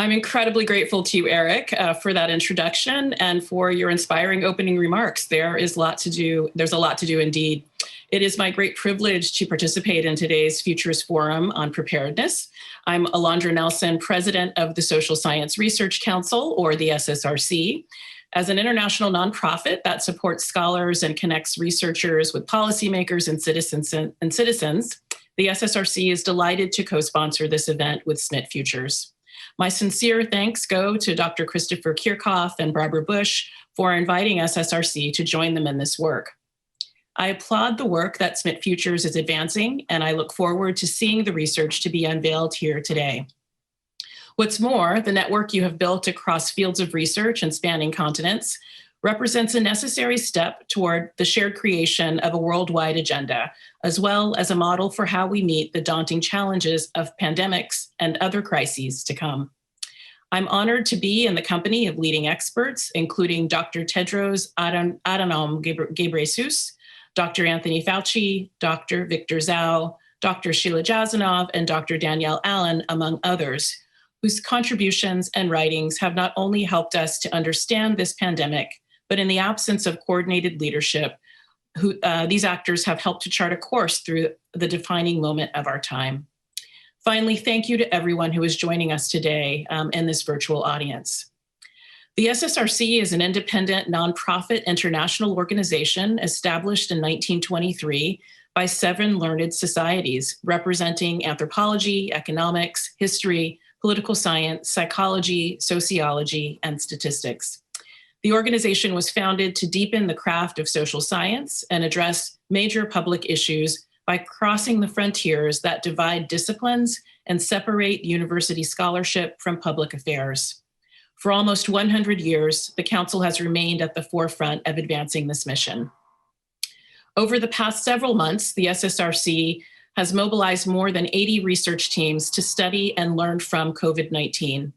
I'm incredibly grateful to you, Eric, for that introduction and for your inspiring opening remarks. There's a lot to do indeed. It is my great privilege to participate in today's Futures Forum on Preparedness. I'm Alondra Nelson, president of the Social Science Research Council, or the SSRC. As an international nonprofit that supports scholars and connects researchers with policymakers and citizens, the SSRC is delighted to co-sponsor this event with SMIT Futures. My sincere thanks go to Dr. Christopher Kirchhoff and Barbara Bush for inviting SSRC to join them in this work. I applaud the work that SMIT Futures is advancing, and I look forward to seeing the research to be unveiled here today. What's more, the network you have built across fields of research and spanning continents represents a necessary step toward the shared creation of a worldwide agenda, as well as a model for how we meet the daunting challenges of pandemics and other crises to come. I'm honored to be in the company of leading experts, including Dr. Tedros Adhanom Ghebreyesus, Dr. Anthony Fauci, Dr. Victor Zhao, Dr. Sheila Jasanoff, and Dr. Danielle Allen, among others, whose contributions and writings have not only helped us to understand this pandemic, but in the absence of coordinated leadership, these actors have helped to chart a course through the defining moment of our time. Finally, thank you to everyone who is joining us today in this virtual audience. The SSRC is an independent nonprofit international organization established in 1923 by 7 learned societies representing anthropology, economics, history, political science, psychology, sociology, and statistics. The organization was founded to deepen the craft of social science and address major public issues by crossing the frontiers that divide disciplines and separate university scholarship from public affairs. For almost 100 years, the Council has remained at the forefront of advancing this mission. Over the past several months, the SSRC has mobilized more than 80 research teams to study and learn from COVID-19.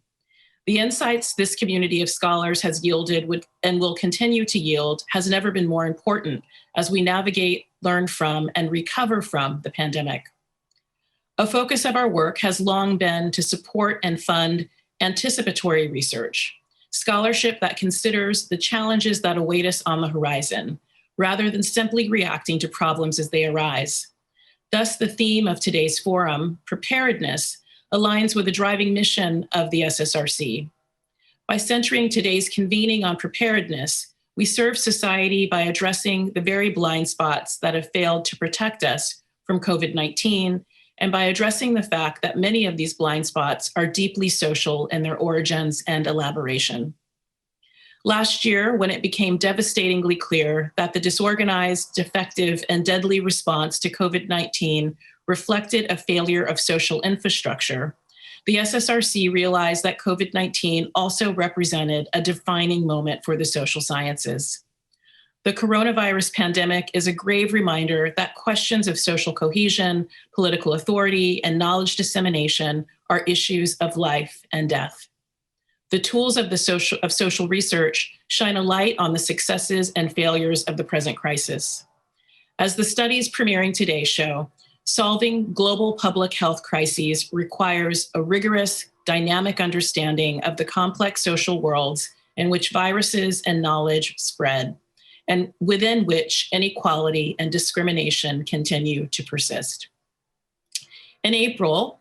The insights this community of scholars has yielded and will continue to yield has never been more important as we navigate, learn from, and recover from the pandemic. A focus of our work has long been to support and fund anticipatory research, scholarship that considers the challenges that await us on the horizon, rather than simply reacting to problems as they arise. Thus, the theme of today's forum, Preparedness, aligns with the driving mission of the SSRC. By centering today's convening on preparedness, we serve society by addressing the very blind spots that have failed to protect us from COVID-19, and by addressing the fact that many of these blind spots are deeply social in their origins and elaboration. Last year, when it became devastatingly clear that the disorganized, defective, and deadly response to COVID-19 reflected a failure of social infrastructure, the SSRC realized that COVID-19 also represented a defining moment for the social sciences. The coronavirus pandemic is a grave reminder that questions of social cohesion, political authority, and knowledge dissemination are issues of life and death. The tools of social research shine a light on the successes and failures of the present crisis. As the studies premiering today show, solving global public health crises requires a rigorous, dynamic understanding of the complex social worlds in which viruses and knowledge spread, and within which inequality and discrimination continue to persist. In April,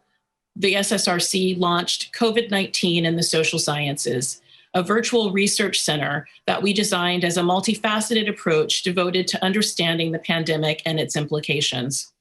the SSRC launched COVID-19 in the Social Sciences, a virtual research center that we designed as a multifaceted approach devoted to understanding the pandemic and its implications.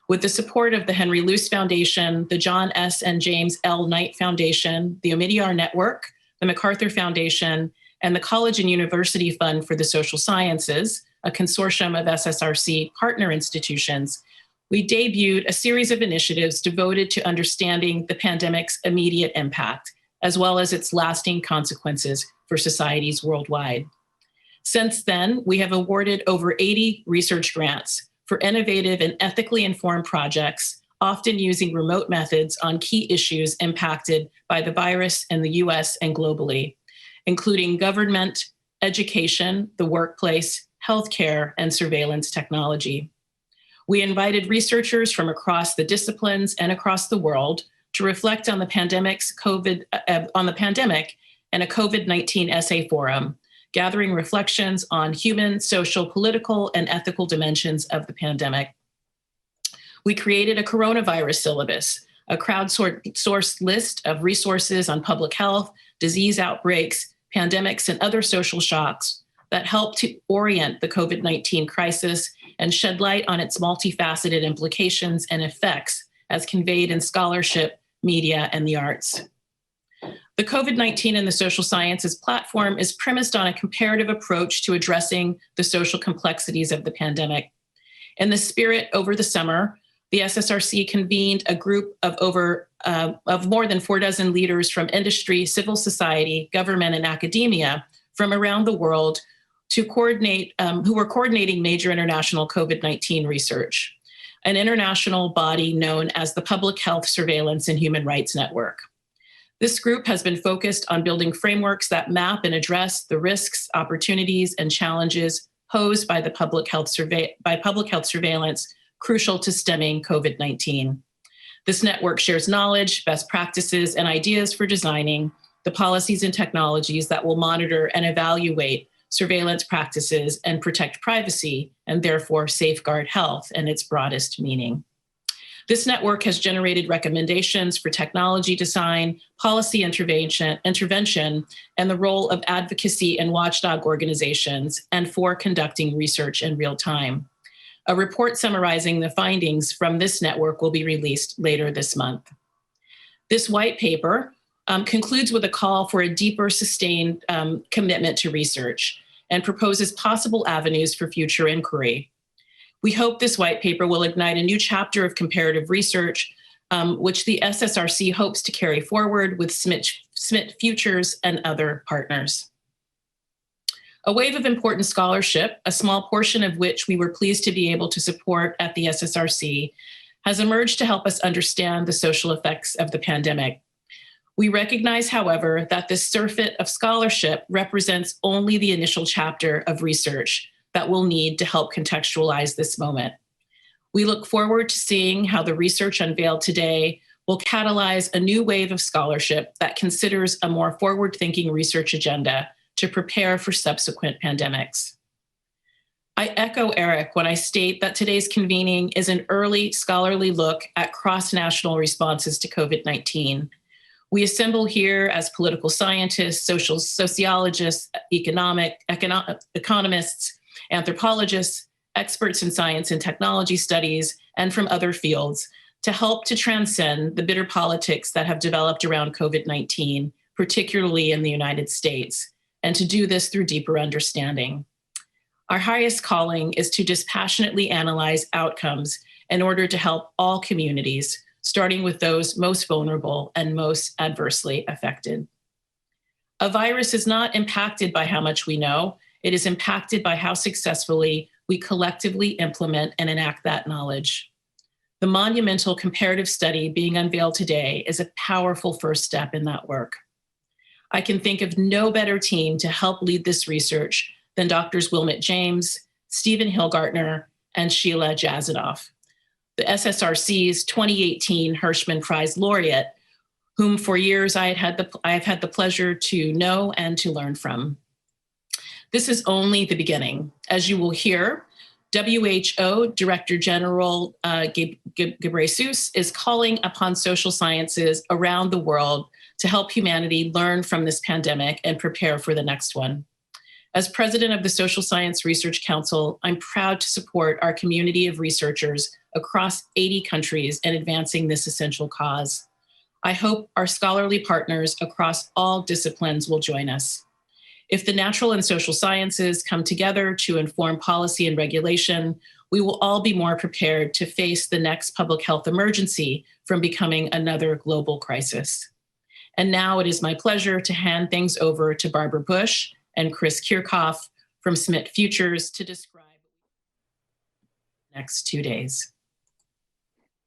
With the support of the Henry Luce Foundation, the John S. and James L. Knight Foundation, the Omidyar Network, the MacArthur Foundation, and the College and University Fund for the Social Sciences, a consortium of SSRC partner institutions, we debuted a series of initiatives devoted to understanding the pandemic's immediate impact, as well as its lasting consequences for societies worldwide. Since then, we have awarded over 80 research grants for innovative and ethically informed projects, often using remote methods on key issues impacted by the virus in the US and globally, including government, education, the workplace, healthcare, and surveillance technology. We invited researchers from across the disciplines and across the world, to reflect on the pandemic and a COVID-19 essay forum, gathering reflections on human, social, political, and ethical dimensions of the pandemic. We created a coronavirus syllabus, a crowdsourced list of resources on public health, disease outbreaks, pandemics, and other social shocks that help to orient the COVID-19 crisis and shed light on its multifaceted implications and effects as conveyed in scholarship, media, and the arts. The COVID-19 and the Social Sciences platform is premised on a comparative approach to addressing the social complexities of the pandemic. In the spirit, over the summer, the SSRC convened a group of more than 4 leaders from industry, civil society, government, and academia from around the world to coordinate, who were coordinating major international COVID-19 research, an international body known as the Public Health Surveillance and Human Rights Network. This group has been focused on building frameworks that map and address the risks, opportunities, and challenges posed by the public health surveillance crucial to stemming COVID-19. This network shares knowledge, best practices, and ideas for designing the policies and technologies that will monitor and evaluate surveillance practices and protect privacy, and therefore safeguard health in its broadest meaning. This network has generated recommendations for technology design, policy intervention, and the role of advocacy and watchdog organizations, and for conducting research in real time. A report summarizing the findings from this network will be released later this month. This white paper concludes with a call for a deeper, sustained commitment to research and proposes possible avenues for future inquiry. We hope this white paper will ignite a new chapter of comparative research, which the SSRC hopes to carry forward with SMIT Futures and other partners. A wave of important scholarship, a small portion of which we were pleased to be able to support at the SSRC, has emerged to help us understand the social effects of the pandemic. We recognize, however, that this surfeit of scholarship represents only the initial chapter of research that we'll need to help contextualize this moment. We look forward to seeing how the research unveiled today will catalyze a new wave of scholarship that considers a more forward-thinking research agenda to prepare for subsequent pandemics. I echo Eric when I state that today's convening is an early scholarly look at cross-national responses to COVID-19. We assemble here as political scientists, sociologists, economists, anthropologists, experts in science and technology studies, and from other fields to help to transcend the bitter politics that have developed around COVID-19, particularly in the United States, and to do this through deeper understanding. Our highest calling is to dispassionately analyze outcomes in order to help all communities, starting with those most vulnerable and most adversely affected. A virus is not impacted by how much we know. It is impacted by how successfully we collectively implement and enact that knowledge. The monumental comparative study being unveiled today is a powerful first step in that work. I can think of no better team to help lead this research than Drs. Wilmot James, Stephen Hilgartner, and Sheila Jasanoff, the SSRC's 2018 Hirschman Prize laureate, whom for years I have had the pleasure to know and to learn from. This is only the beginning. As you will hear, WHO Director General Ghebreyesus is calling upon social sciences around the world to help humanity learn from this pandemic and prepare for the next one. As president of the Social Science Research Council, I'm proud to support our community of researchers across 80 countries in advancing this essential cause. I hope our scholarly partners across all disciplines will join us. If the natural and social sciences come together to inform policy and regulation, we will all be more prepared to face the next public health emergency from becoming another global crisis. And now it is my pleasure to hand things over to Barbara Bush and Chris Kirchhoff from SMIT Futures to describe the next 2 days.